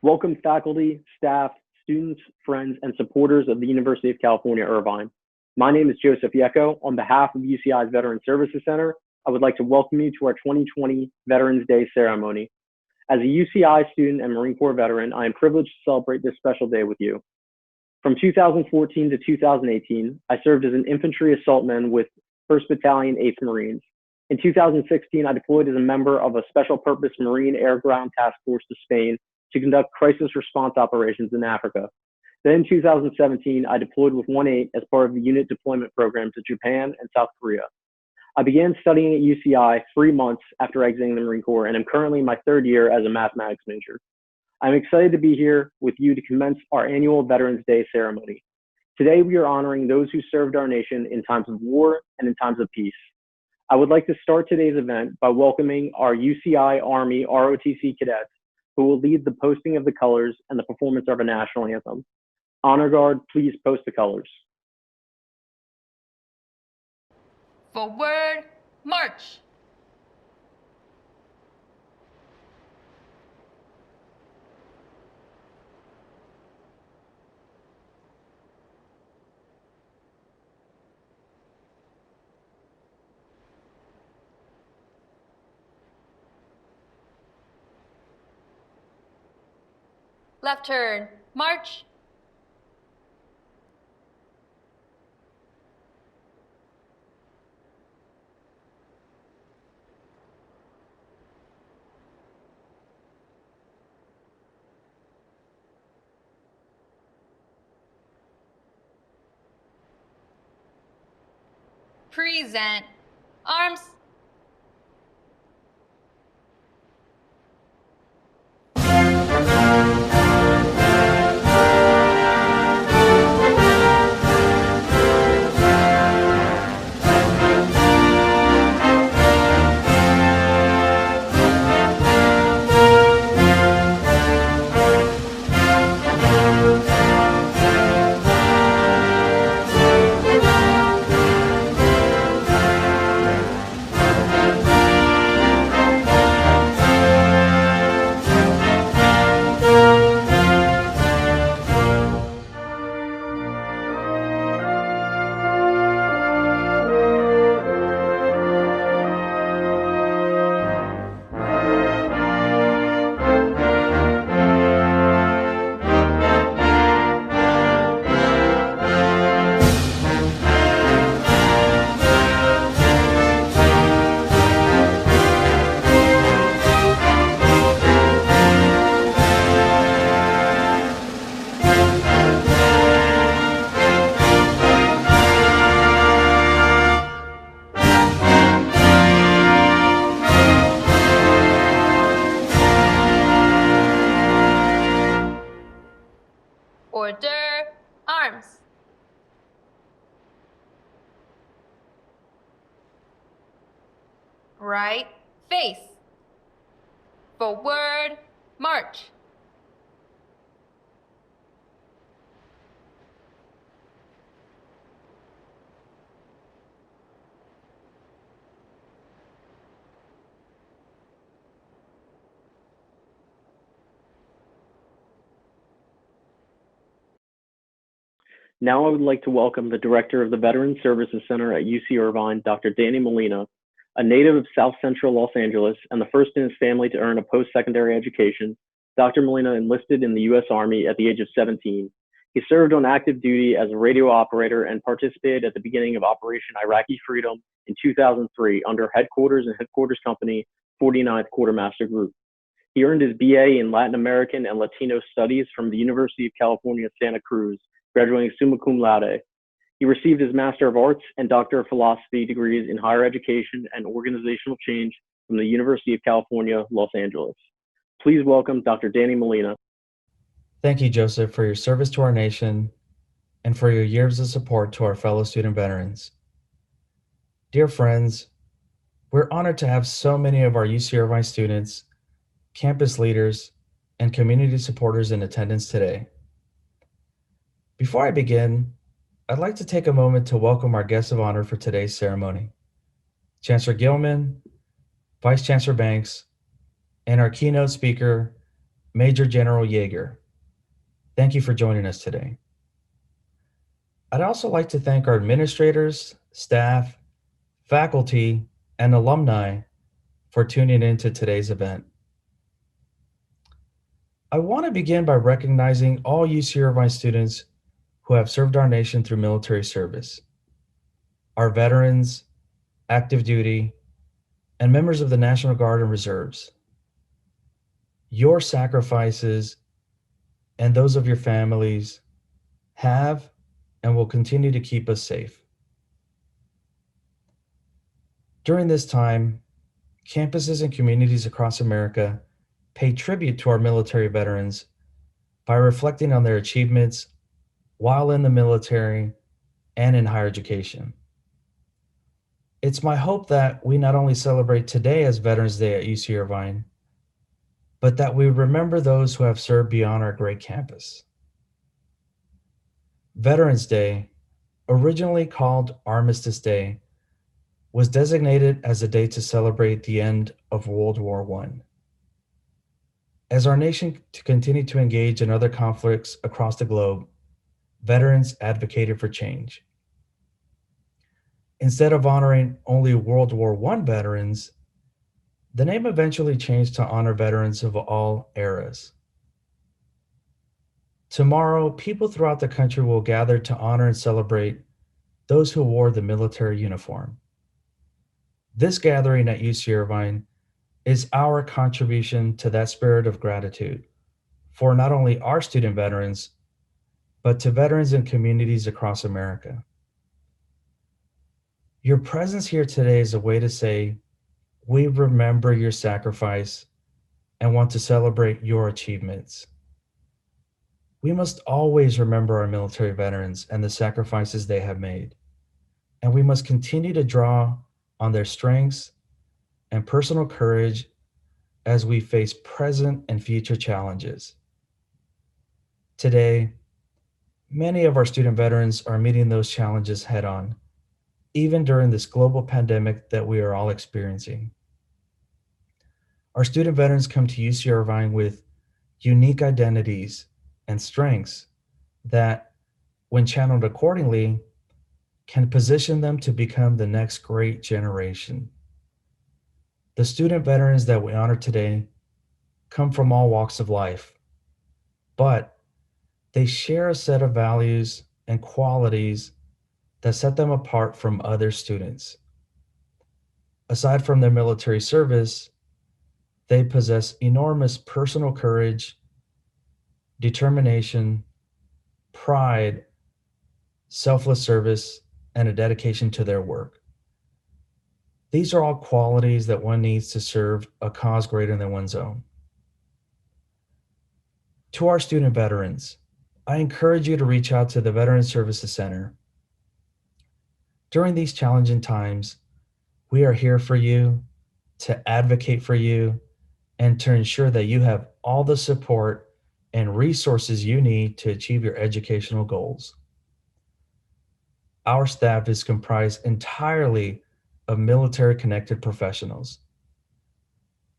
Welcome faculty, staff, students, friends, and supporters of the University of California, Irvine. My name is Joseph Yecko. On behalf of UCI's Veterans Services Center, I would like to welcome you to our 2020 Veterans Day Ceremony. As a UCI student and Marine Corps veteran, I am privileged to celebrate this special day with you. From 2014 to 2018, I served as an infantry assaultman with 1st Battalion, 8th Marines. In 2016, I deployed as a member of a special purpose Marine Air Ground Task Force to Spain to conduct crisis response operations in Africa. Then in 2017, I deployed with 1-8 as part of the unit deployment program to Japan and South Korea. I began studying at UCI 3 months after exiting the Marine Corps and am currently in my 3rd year as a mathematics major. I'm excited to be here with you to commence our annual Veterans Day ceremony. Today, we are honoring those who served our nation in times of war and in times of peace. I would like to start today's event by welcoming our UCI Army ROTC cadets who will lead the posting of the colors and the performance of our national anthem. Honor Guard, please post the colors. Forward, march! Left turn, march! Present, arms! Order, arms! Right, face! Forward, march! Now I would like to welcome the Director of the Veterans Services Center at UC Irvine, Dr. Danny Molina, a native of South Central Los Angeles and the first in his family to earn a post-secondary education. Dr. Molina enlisted in the U.S. Army at the age of 17. He served on active duty as a radio operator and participated at the beginning of Operation Iraqi Freedom in 2003 under Headquarters and Headquarters Company 49th Quartermaster Group. He earned his BA in Latin American and Latino Studies from the University of California, Santa Cruz, graduating summa cum laude. He received his Master of Arts and Doctor of Philosophy degrees in Higher Education and Organizational Change from the University of California, Los Angeles. Please welcome Dr. Danny Molina. Thank you, Joseph, for your service to our nation and for your years of support to our fellow student veterans. Dear friends, we're honored to have so many of our UC Irvine students, campus leaders, and community supporters in attendance today. Before I begin, I'd like to take a moment to welcome our guests of honor for today's ceremony, Chancellor Gilman, Vice Chancellor Banks, and our keynote speaker, Major General Yeager. Thank you for joining us today. I'd also like to thank our administrators, staff, faculty, and alumni for tuning in to today's event. I want to begin by recognizing all UC Irvine students who have served our nation through military service. Our veterans, active duty, and members of the National Guard and Reserves. Your sacrifices and those of your families have and will continue to keep us safe. During this time, campuses and communities across America pay tribute to our military veterans by reflecting on their achievements while in the military and in higher education. It's my hope that we not only celebrate today as Veterans Day at UC Irvine, but that we remember those who have served beyond our great campus. Veterans Day, originally called Armistice Day, was designated as a day to celebrate the end of World War I. As our nation continued to engage in other conflicts across the globe, veterans advocated for change. Instead of honoring only World War I veterans, the name eventually changed to honor veterans of all eras. Tomorrow, people throughout the country will gather to honor and celebrate those who wore the military uniform. This gathering at UC Irvine is our contribution to that spirit of gratitude for not only our student veterans, but to veterans and communities across America. Your presence here today is a way to say, we remember your sacrifice and want to celebrate your achievements. We must always remember our military veterans and the sacrifices they have made, and we must continue to draw on their strengths and personal courage as we face present and future challenges. Today, many of our student veterans are meeting those challenges head on, even during this global pandemic that we are all experiencing. Our student veterans come to UC Irvine with unique identities and strengths that, when channeled accordingly, can position them to become the next great generation. The student veterans that we honor today come from all walks of life, but they share a set of values and qualities that set them apart from other students. Aside from their military service, they possess enormous personal courage, determination, pride, selfless service, and a dedication to their work. These are all qualities that one needs to serve a cause greater than one's own. To our student veterans, I encourage you to reach out to the Veterans Services Center. During these challenging times, we are here for you, to advocate for you, and to ensure that you have all the support and resources you need to achieve your educational goals. Our staff is comprised entirely of military-connected professionals.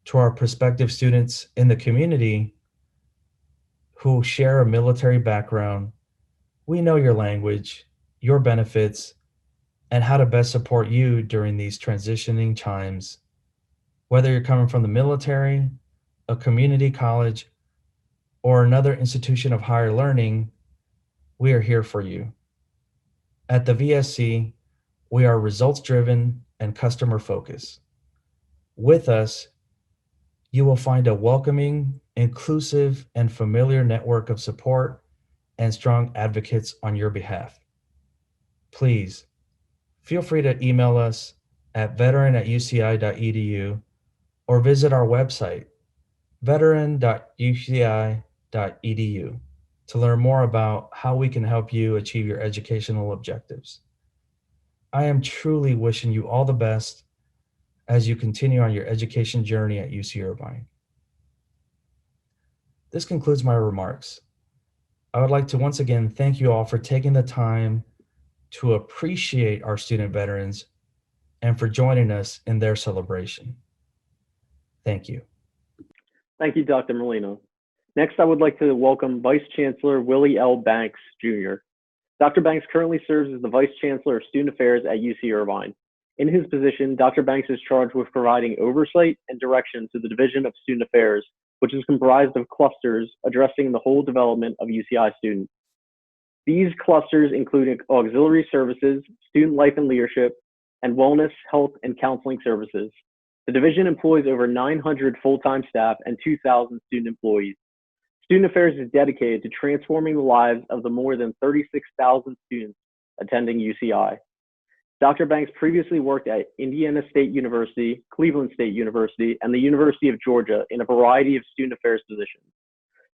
To our prospective students in the community who share a military background, we know your language, your benefits, and how to best support you during these transitioning times. Whether you're coming from the military, a community college, or another institution of higher learning, we are here for you. At the VSC, we are results-driven and customer-focused. With us, you will find a welcoming, inclusive, and familiar network of support and strong advocates on your behalf. Please, feel free to email us at veteran@uci.edu or visit our website, veteran.uci.edu, to learn more about how we can help you achieve your educational objectives. I am truly wishing you all the best as you continue on your education journey at UC Irvine. This concludes my remarks. I would like to once again thank you all for taking the time to appreciate our student veterans and for joining us in their celebration. Thank you. Thank you, Dr. Molina. Next, I would like to welcome Vice Chancellor Willie L. Banks, Jr. Dr. Banks currently serves as the Vice Chancellor of Student Affairs at UC Irvine. In his position, Dr. Banks is charged with providing oversight and direction to the Division of Student Affairs, which is comprised of clusters addressing the whole development of UCI students. These clusters include auxiliary services, student life and leadership, and wellness, health, and counseling services. The division employs over 900 full-time staff and 2,000 student employees. Student Affairs is dedicated to transforming the lives of the more than 36,000 students attending UCI. Dr. Banks previously worked at Indiana State University, Cleveland State University, and the University of Georgia in a variety of student affairs positions.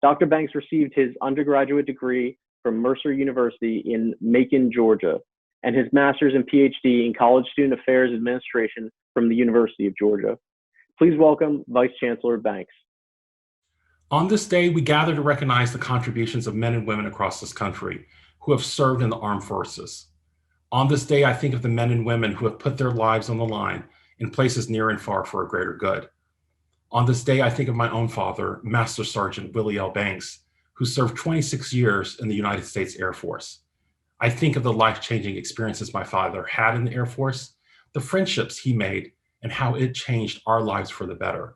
Dr. Banks received his undergraduate degree from Mercer University in Macon, Georgia, and his master's and PhD in College Student Affairs Administration from the University of Georgia. Please welcome Vice Chancellor Banks. On this day, we gather to recognize the contributions of men and women across this country who have served in the armed forces. On this day, I think of the men and women who have put their lives on the line in places near and far for a greater good. On this day, I think of my own father, Master Sergeant Willie L. Banks, who served 26 years in the United States Air Force. I think of the life-changing experiences my father had in the Air Force, the friendships he made, and how it changed our lives for the better.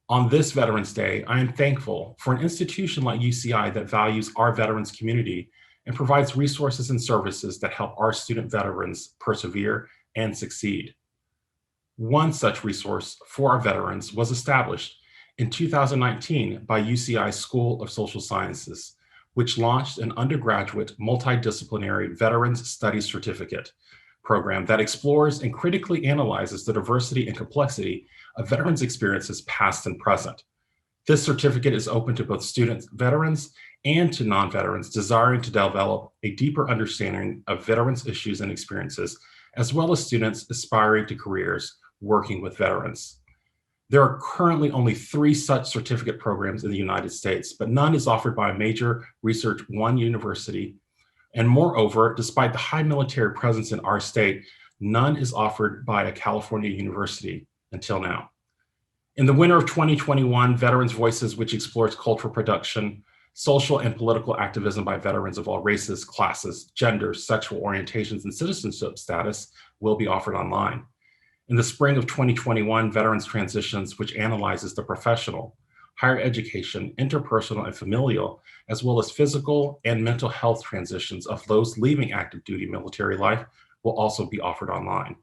On this Veterans Day, I am thankful for an institution like UCI that values our veterans community and provides resources and services that help our student veterans persevere and succeed. One such resource for our veterans was established in 2019 by UCI School of Social Sciences, which launched an undergraduate multidisciplinary Veterans Studies Certificate program that explores and critically analyzes the diversity and complexity of veterans' experiences past and present. This certificate is open to both students, veterans, and to non-veterans desiring to develop a deeper understanding of veterans' issues and experiences, as well as students aspiring to careers working with veterans. There are currently only 3 such certificate programs in the United States, but none is offered by a major Research One university. And moreover, despite the high military presence in our state, none is offered by a California university until now. In the winter of 2021, Veterans Voices, which explores cultural production, social and political activism by veterans of all races, classes, genders, sexual orientations, and citizenship status, will be offered online. In the spring of 2021, Veterans Transitions, which analyzes the professional, higher education, interpersonal, and familial, as well as physical and mental health transitions of those leaving active duty military life, will also be offered online.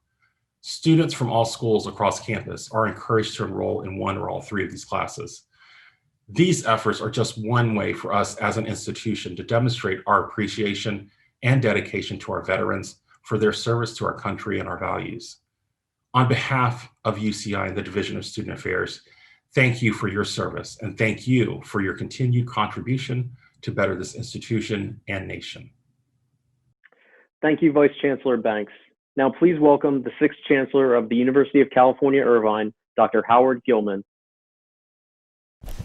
Students from all schools across campus are encouraged to enroll in 1 or all 3 of these classes. These efforts are just one way for us as an institution to demonstrate our appreciation and dedication to our veterans for their service to our country and our values. On behalf of UCI and the Division of Student Affairs, thank you for your service, and thank you for your continued contribution to better this institution and nation. Thank you, Vice Chancellor Banks. Now please welcome the 6th Chancellor of the University of California, Irvine, Dr. Howard Gilman.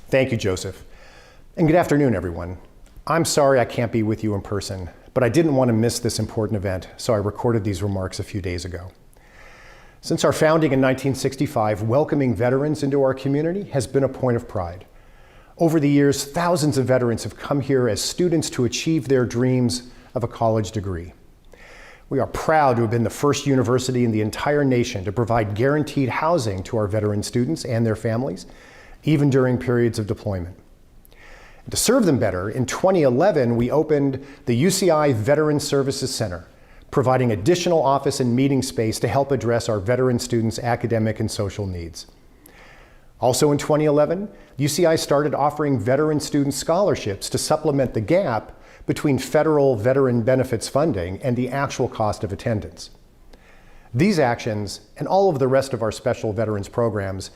Thank you, Joseph. And good afternoon, everyone. I'm sorry I can't be with you in person, but I didn't want to miss this important event, so I recorded these remarks a few days ago. Since our founding in 1965, welcoming veterans into our community has been a point of pride. Over the years, thousands of veterans have come here as students to achieve their dreams of a college degree. We are proud to have been the first university in the entire nation to provide guaranteed housing to our veteran students and their families, even during periods of deployment. To serve them better, in 2011, we opened the UCI Veterans Services Center, providing additional office and meeting space to help address our veteran students' academic and social needs. Also in 2011, UCI started offering veteran student scholarships to supplement the gap between federal veteran benefits funding and the actual cost of attendance. These actions, and all of the rest of our special veterans programs,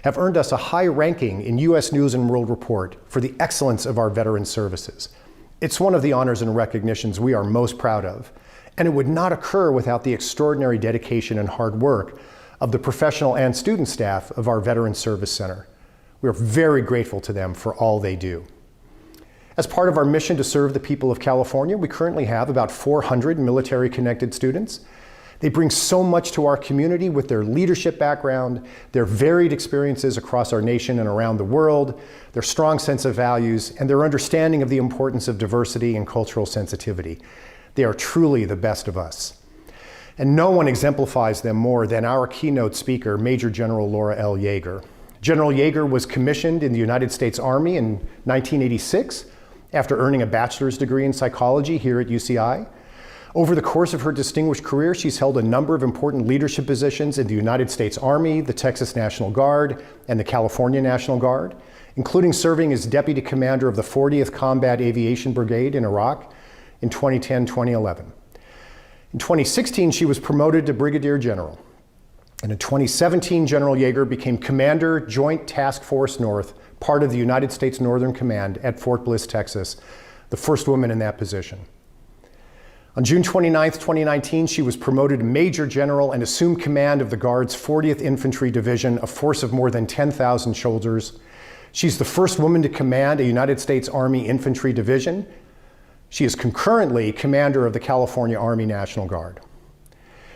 have earned us a high ranking in U.S. News & World Report for the excellence of our veteran services. It's one of the honors and recognitions we are most proud of, and it would not occur without the extraordinary dedication and hard work of the professional and student staff of our Veterans Service Center. We are very grateful to them for all they do. As part of our mission to serve the people of California, we currently have about 400 military-connected students. They bring so much to our community with their leadership background, their varied experiences across our nation and around the world, their strong sense of values, and their understanding of the importance of diversity and cultural sensitivity. They are truly the best of us. And no one exemplifies them more than our keynote speaker, Major General Laura L. Yeager. General Yeager was commissioned in the United States Army in 1986 after earning a bachelor's degree in psychology here at UCI. Over the course of her distinguished career, she's held a number of important leadership positions in the United States Army, the Texas National Guard, and the California National Guard, including serving as Deputy Commander of the 40th Combat Aviation Brigade in Iraq in 2010-2011. In 2016, she was promoted to Brigadier General. And in 2017, General Yeager became Commander, Joint Task Force North, part of the United States Northern Command at Fort Bliss, Texas, the first woman in that position. On June 29, 2019, she was promoted to Major General and assumed command of the Guard's 40th Infantry Division, a force of more than 10,000 soldiers. She's the first woman to command a United States Army Infantry Division. She is concurrently commander of the California Army National Guard.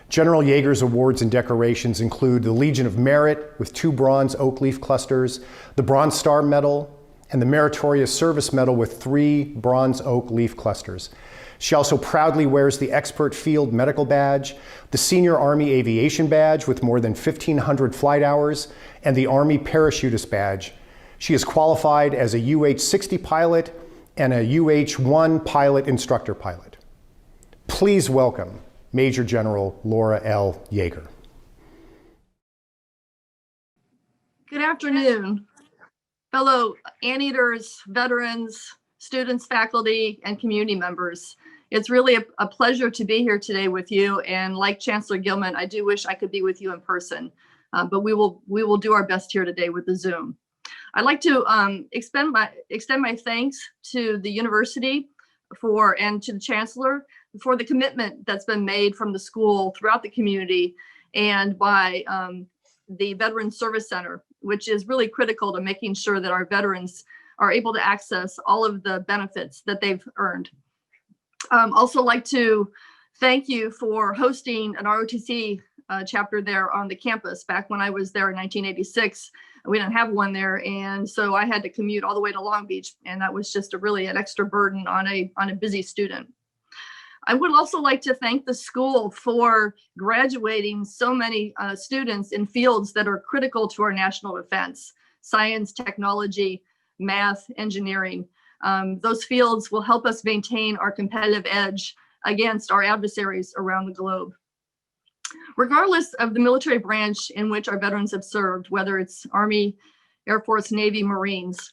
General Yeager's awards and decorations include the Legion of Merit with 2 bronze oak leaf clusters, the Bronze Star Medal, and the Meritorious Service Medal with 3 bronze oak leaf clusters. She also proudly wears the Expert Field Medical Badge, the Senior Army Aviation Badge with more than 1,500 flight hours, and the Army Parachutist Badge. She is qualified as a UH-60 pilot and a UH-1 pilot instructor pilot. Please welcome Major General Laura L. Yeager. Good afternoon, fellow anteaters, veterans, students, faculty, and community members. It's really a pleasure to be here today with you. And like Chancellor Gilman, I do wish I could be with you in person, but we will do our best here today with the Zoom. I'd like to extend my thanks to the university and to the Chancellor for the commitment that's been made from the school throughout the community and by the Veterans Service Center, which is really critical to making sure that our veterans are able to access all of the benefits that they've earned. Also like to thank you for hosting an ROTC chapter there on the campus. Back when I was there in 1986, we didn't have one there, and so I had to commute all the way to Long Beach, and that was just really an extra burden on a busy student. I would also like to thank the school for graduating so many students in fields that are critical to our national defense: science, technology, math, engineering. Those fields will help us maintain our competitive edge against our adversaries around the globe. Regardless of the military branch in which our veterans have served, whether it's Army, Air Force, Navy, Marines,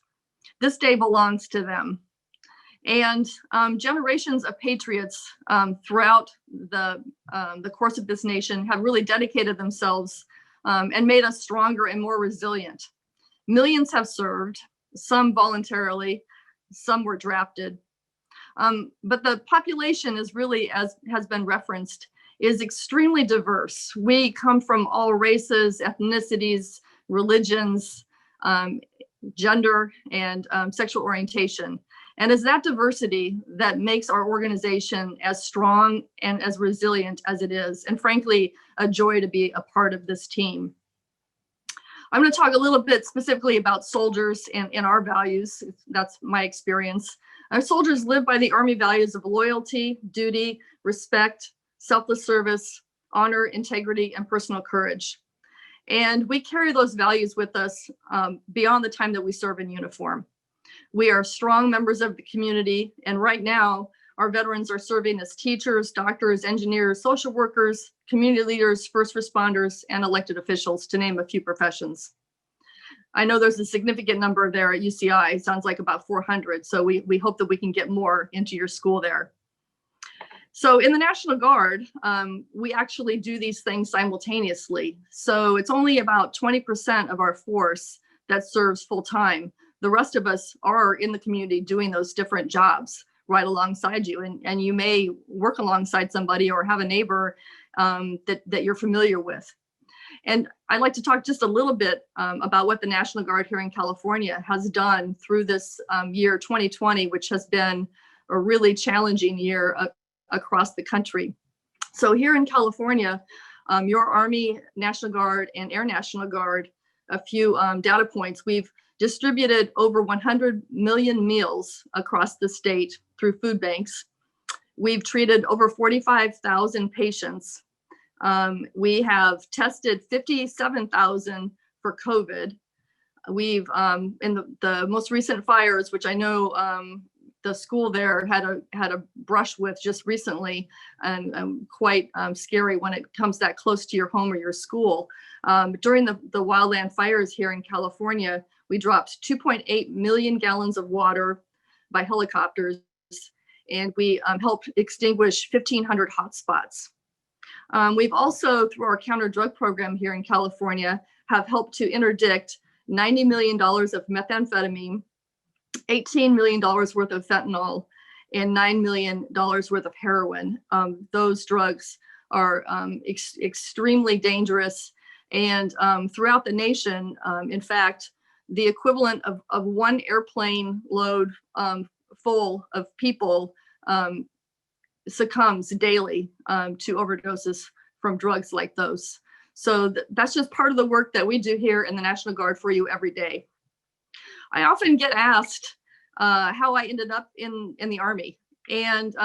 this day belongs to them. And generations of patriots throughout the course of this nation have really dedicated themselves and made us stronger and more resilient. Millions have served, some voluntarily, some were drafted. But the population is really, as has been referenced, is extremely diverse. We come from all races, ethnicities, religions, gender, and sexual orientation. And it's that diversity that makes our organization as strong and as resilient as it is, and frankly, a joy to be a part of this team. I'm going to talk a little bit specifically about soldiers and our values. That's my experience. Our soldiers live by the Army values of loyalty, duty, respect, selfless service, honor, integrity, and personal courage. And we carry those values with us beyond the time that we serve in uniform. We are strong members of the community, and right now, our veterans are serving as teachers, doctors, engineers, social workers, community leaders, first responders, and elected officials, to name a few professions. I know there's a significant number there at UCI. It sounds like about 400, so we hope that we can get more into your school there. So in the National Guard, we actually do these things simultaneously. So it's only about 20% of our force that serves full time. The rest of us are in the community doing those different jobs right alongside you. And you may work alongside somebody or have a neighbor that you're familiar with. And I'd like to talk just a little bit about what the National Guard here in California has done through this year 2020, which has been a really challenging year across the country. So here in California, your Army, National Guard, and Air National Guard, a few data points. We've distributed over 100 million meals across the state through food banks. We've treated over 45,000 patients. We have tested 57,000 for COVID. We've, in the most recent fires, which I know the school there had a brush with just recently, and quite scary when it comes that close to your home or your school. During the wildland fires here in California, we dropped 2.8 million gallons of water by helicopters, and we helped extinguish 1,500 hotspots. We've also, through our counter drug program here in California, have helped to interdict $90 million of methamphetamine, $18 million worth of fentanyl, and $9 million worth of heroin. Those drugs are extremely dangerous, and throughout the nation, in fact, the equivalent of one airplane load full of people succumbs daily to overdoses from drugs like those. So that's just part of the work that we do here in the National Guard for you every day. I often get asked how I ended up in the Army, and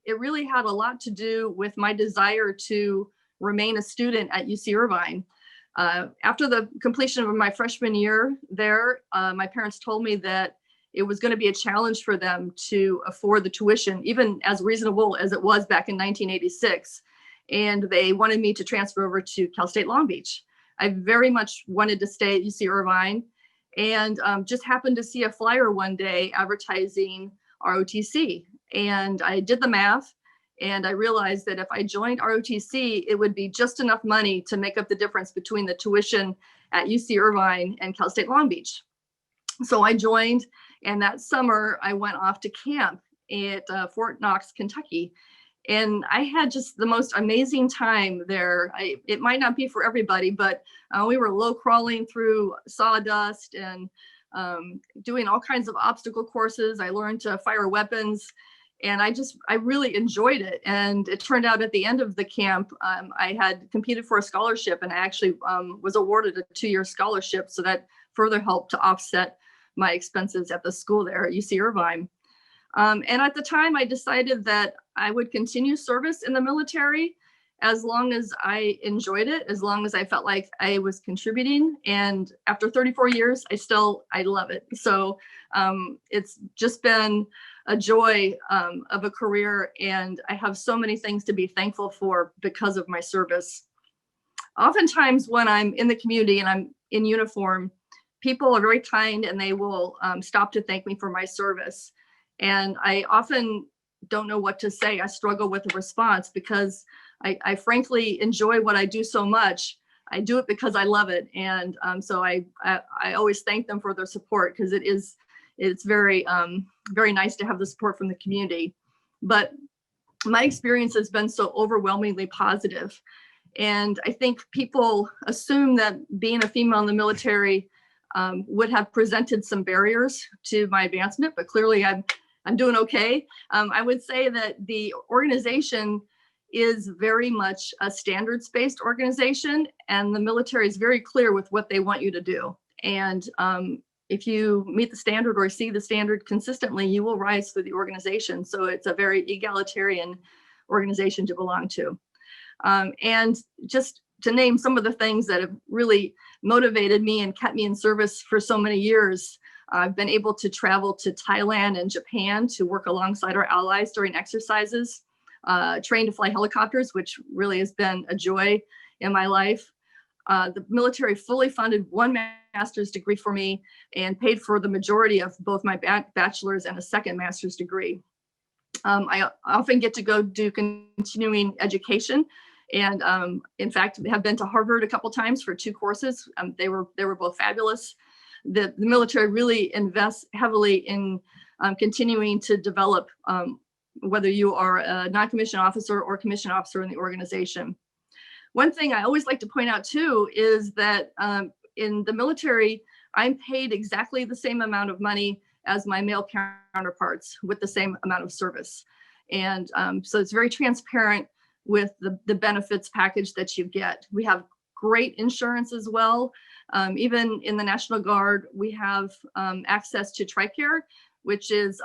it really had a lot to do with my desire to remain a student at UC Irvine. After the completion of my freshman year there, my parents told me that it was going to be a challenge for them to afford the tuition, even as reasonable as it was back in 1986. And they wanted me to transfer over to Cal State Long Beach. I very much wanted to stay at UC Irvine, and just happened to see a flyer one day advertising ROTC. And I did the math, and I realized that if I joined ROTC, it would be just enough money to make up the difference between the tuition at UC Irvine and Cal State Long Beach. So I joined, and that summer I went off to camp at Fort Knox, Kentucky. And I had just the most amazing time there. It might not be for everybody, but we were low crawling through sawdust and doing all kinds of obstacle courses. I learned to fire weapons, and I really enjoyed it. And it turned out at the end of the camp, I had competed for a scholarship, and I actually was awarded a 2-year scholarship. So that further helped to offset my expenses at the school there at UC Irvine. And at the time, I decided that I would continue service in the military as long as I enjoyed it, as long as I felt like I was contributing. And after 34 years, I love it. So it's just been a joy of a career, and I have so many things to be thankful for because of my service. Oftentimes when I'm in the community and I'm in uniform, people are very kind, and they will stop to thank me for my service. And I often don't know what to say. I struggle with the response because I frankly enjoy what I do so much. I do it because I love it. And so I always thank them for their support, because it's very, very nice to have the support from the community. But my experience has been so overwhelmingly positive. And I think people assume that being a female in the military would have presented some barriers to my advancement, but clearly I'm doing okay. I would say that the organization is very much a standards-based organization, and the military is very clear with what they want you to do. And if you meet the standard or see the standard consistently, you will rise through the organization. So it's a very egalitarian organization to belong to. And just to name some of the things that have really motivated me and kept me in service for so many years, I've been able to travel to Thailand and Japan to work alongside our allies during exercises, train to fly helicopters, which really has been a joy in my life. The military fully funded one master's degree for me and paid for the majority of both my bachelor's and a second master's degree. I often get to go do continuing education, and in fact have been to Harvard a couple times for 2 courses. They were both fabulous. The military really invests heavily in continuing to develop, whether you are a non-commissioned officer or commissioned officer in the organization. One thing I always like to point out too is that in the military, I'm paid exactly the same amount of money as my male counterparts with the same amount of service. And so it's very transparent with the benefits package that you get. We have great insurance as well. Even in the National Guard, we have access to TRICARE, which is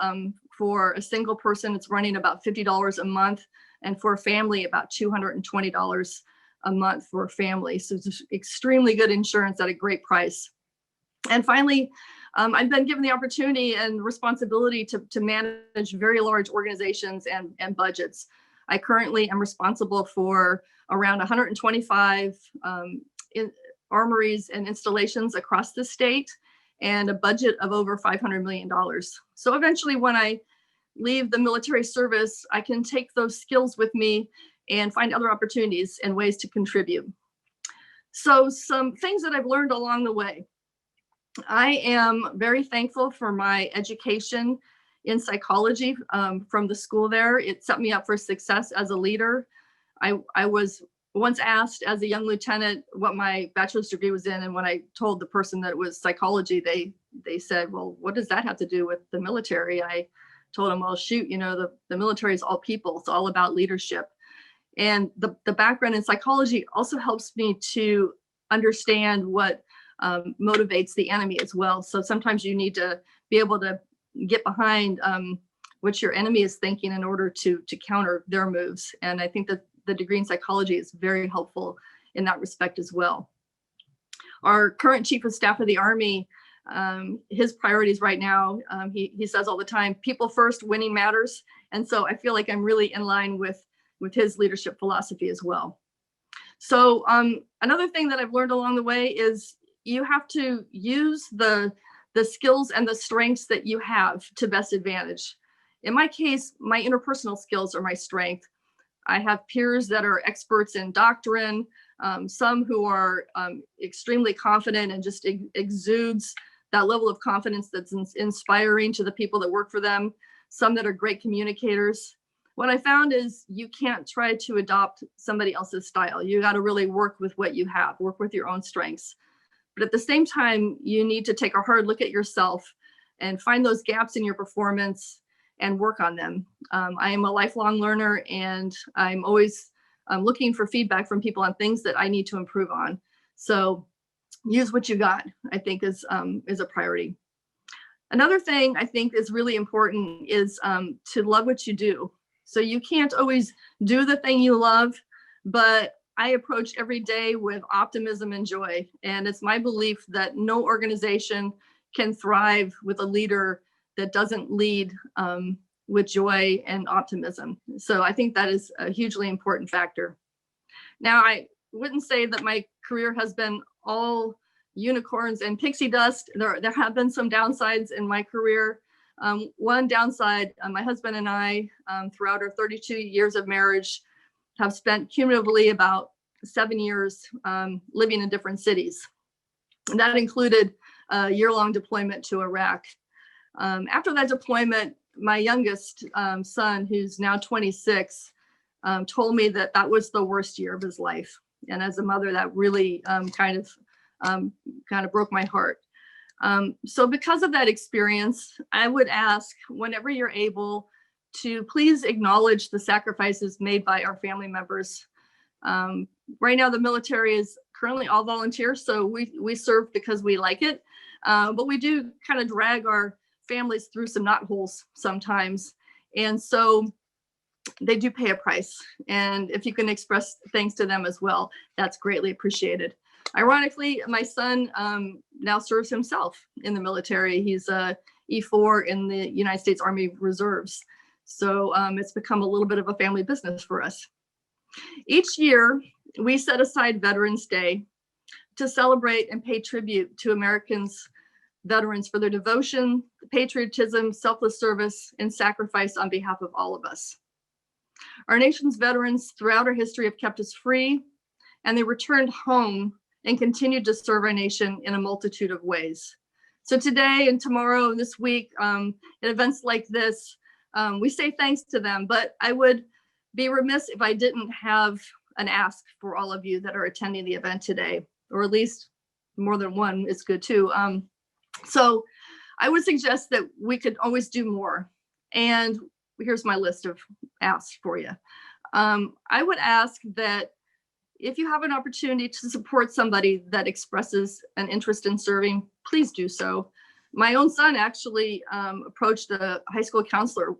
for a single person, it's running about $50 a month, and for a family, about $220 a month for a family. So it's extremely good insurance at a great price. And finally, I've been given the opportunity and responsibility to manage very large organizations and budgets. I currently am responsible for around 125 armories and installations across the state, and a budget of over $500 million. So eventually, when I leave the military service, I can take those skills with me and find other opportunities and ways to contribute. So some things that I've learned along the way. I am very thankful for my education in psychology from the school there. It set me up for success as a leader. I was once asked as a young lieutenant what my bachelor's degree was in, and when I told the person that it was psychology, they said, well, what does that have to do with the military? I told them, well, shoot, you know, the military is all people. It's all about leadership. And the background in psychology also helps me to understand what motivates the enemy as well. So sometimes you need to be able to get behind what your enemy is thinking in order to counter their moves. And I think that the degree in psychology is very helpful in that respect as well. Our current Chief of Staff of the Army, his priorities right now, he says all the time, people first, winning matters. And so I feel like I'm really in line with his leadership philosophy as well. So another thing that I've learned along the way is you have to use the skills and the strengths that you have to best advantage. In my case, my interpersonal skills are my strength. I have peers that are experts in doctrine, some who are extremely confident and just exudes that level of confidence that's inspiring to the people that work for them, some that are great communicators. What I found is you can't try to adopt somebody else's style. You got to really work with what you have, work with your own strengths. But at the same time, you need to take a hard look at yourself and find those gaps in your performance and work on them. I am a lifelong learner, and I'm always looking for feedback from people on things that I need to improve on. So use what you got, I think is a priority. Another thing I think is really important is to love what you do. So you can't always do the thing you love, but I approach every day with optimism and joy. And it's my belief that no organization can thrive with a leader that doesn't lead with joy and optimism. So I think that is a hugely important factor. Now, I wouldn't say that my career has been all unicorns and pixie dust. There have been some downsides in my career. One downside, my husband and I, throughout our 32 years of marriage, have spent cumulatively about 7 years living in different cities. And that included a year-long deployment to Iraq. After that deployment, my youngest son, who's now 26, told me that that was the worst year of his life. And as a mother, that really kind of broke my heart. So because of that experience, I would ask, whenever you're able, to please acknowledge the sacrifices made by our family members. Right now, the military is currently all volunteer, so we serve because we like it, but we do kind of drag our families through some knotholes sometimes. And so they do pay a price. And if you can express thanks to them as well, that's greatly appreciated. Ironically, my son now serves himself in the military. He's a E4 in the United States Army Reserves. So it's become a little bit of a family business for us. Each year, we set aside Veterans Day to celebrate and pay tribute to Americans, veterans, for their devotion, patriotism, selfless service, and sacrifice on behalf of all of us. Our nation's veterans throughout our history have kept us free, and they returned home and continued to serve our nation in a multitude of ways. So today and tomorrow and this week, at events like this, we say thanks to them, but I would be remiss if I didn't have an ask for all of you that are attending the event today, or at least more than one is good too. So I would suggest that we could always do more. And here's my list of asks for you. I would ask that if you have an opportunity to support somebody that expresses an interest in serving, please do so. My own son actually approached a high school counselor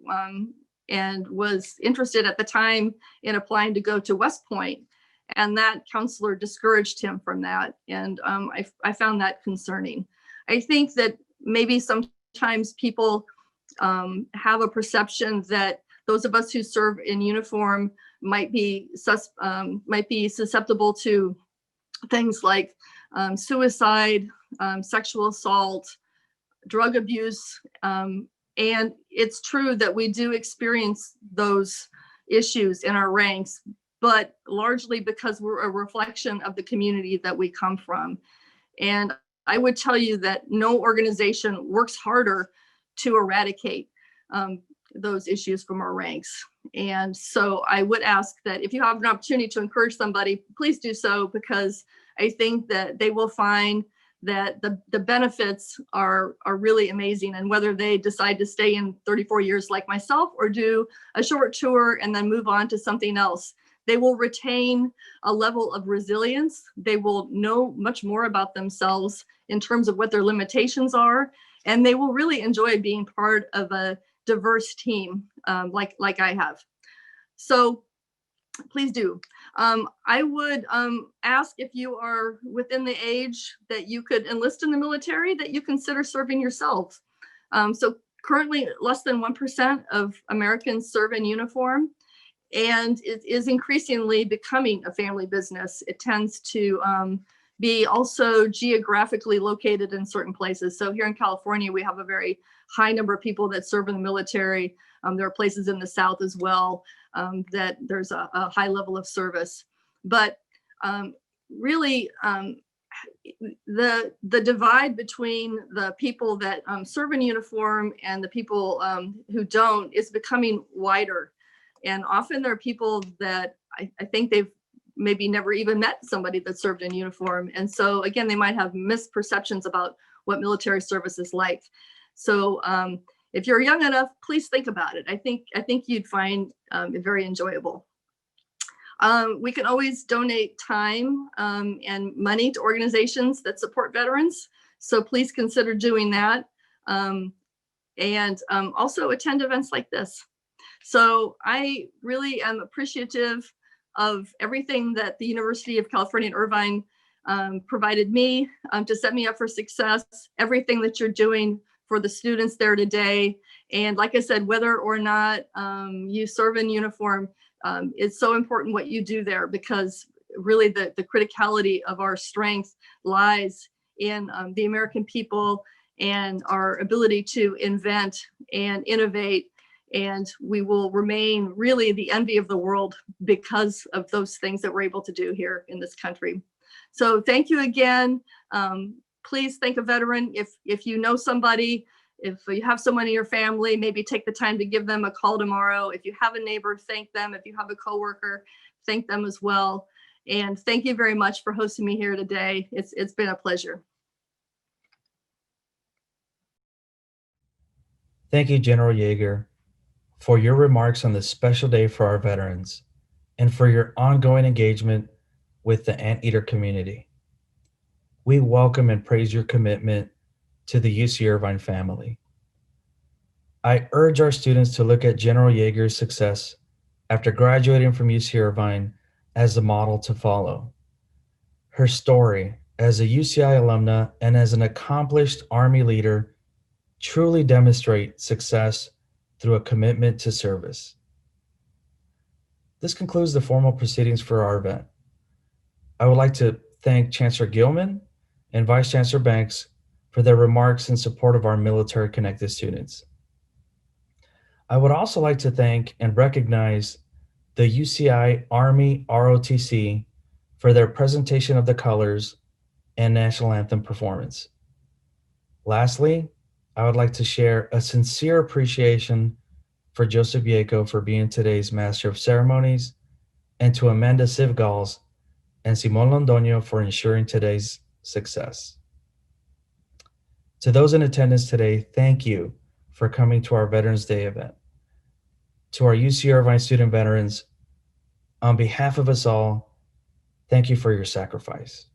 and was interested at the time in applying to go to West Point. And that counselor discouraged him from that. And I found that concerning. I think that maybe sometimes people have a perception that those of us who serve in uniform might be susceptible to things like suicide, sexual assault, drug abuse. And it's true that we do experience those issues in our ranks, but largely because we're a reflection of the community that we come from. And I would tell you that no organization works harder to eradicate those issues from our ranks. And so I would ask that if you have an opportunity to encourage somebody, please do so, because I think that they will find that the benefits are really amazing. And whether they decide to stay in 34 years like myself or do a short tour and then move on to something else, they will retain a level of resilience. They will know much more about themselves in terms of what their limitations are. And they will really enjoy being part of a diverse team like I have. So please do. I would ask if you are within the age that you could enlist in the military, that you consider serving yourself. So currently less than 1% of Americans serve in uniform, and it is increasingly becoming a family business. It tends to be also geographically located in certain places. So here in California, we have a very high number of people that serve in the military. There are places in the South as well that there's a high level of service. But really, the divide between the people that serve in uniform and the people who don't is becoming wider. And often there are people that I think they've maybe never even met somebody that served in uniform. And so again, they might have misperceptions about what military service is like. So if you're young enough, please think about it. I think you'd find it very enjoyable. We can always donate time and money to organizations that support veterans. So please consider doing that. And also attend events like this. So I really am appreciative of everything that the University of California at Irvine provided me to set me up for success, everything that you're doing for the students there today. And like I said, whether or not you serve in uniform, it's so important what you do there, because really the criticality of our strength lies in the American people and our ability to invent and innovate. And we will remain really the envy of the world because of those things that we're able to do here in this country. So thank you again. Please thank a veteran. If you know somebody, if you have someone in your family, maybe take the time to give them a call tomorrow. If you have a neighbor, thank them. If you have a coworker, thank them as well. And thank you very much for hosting me here today. It's been a pleasure. Thank you, General Yeager, for your remarks on this special day for our veterans and for your ongoing engagement with the Anteater community. We welcome and praise your commitment to the UC Irvine family. I urge our students to look at General Yeager's success after graduating from UC Irvine as a model to follow. Her story as a UCI alumna and as an accomplished Army leader truly demonstrate success through a commitment to service. This concludes the formal proceedings for our event. I would like to thank Chancellor Gilman and Vice Chancellor Banks for their remarks in support of our military connected students. I would also like to thank and recognize the UCI Army ROTC for their presentation of the colors and national anthem performance. Lastly, I would like to share a sincere appreciation for Joseph Yako for being today's Master of Ceremonies and to Amanda Sivgals and Simon Londoño for ensuring today's success. To those in attendance today, thank you for coming to our Veterans Day event. To our UC Irvine student veterans, on behalf of us all, thank you for your sacrifice.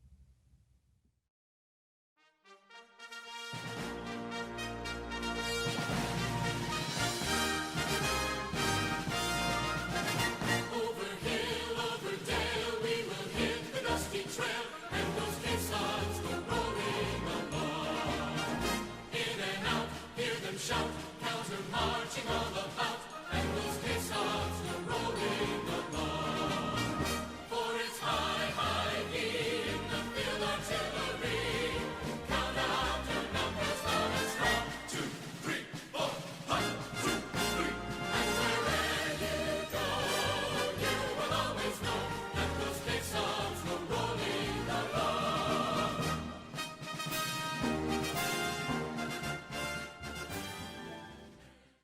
Shout, counter marching all about.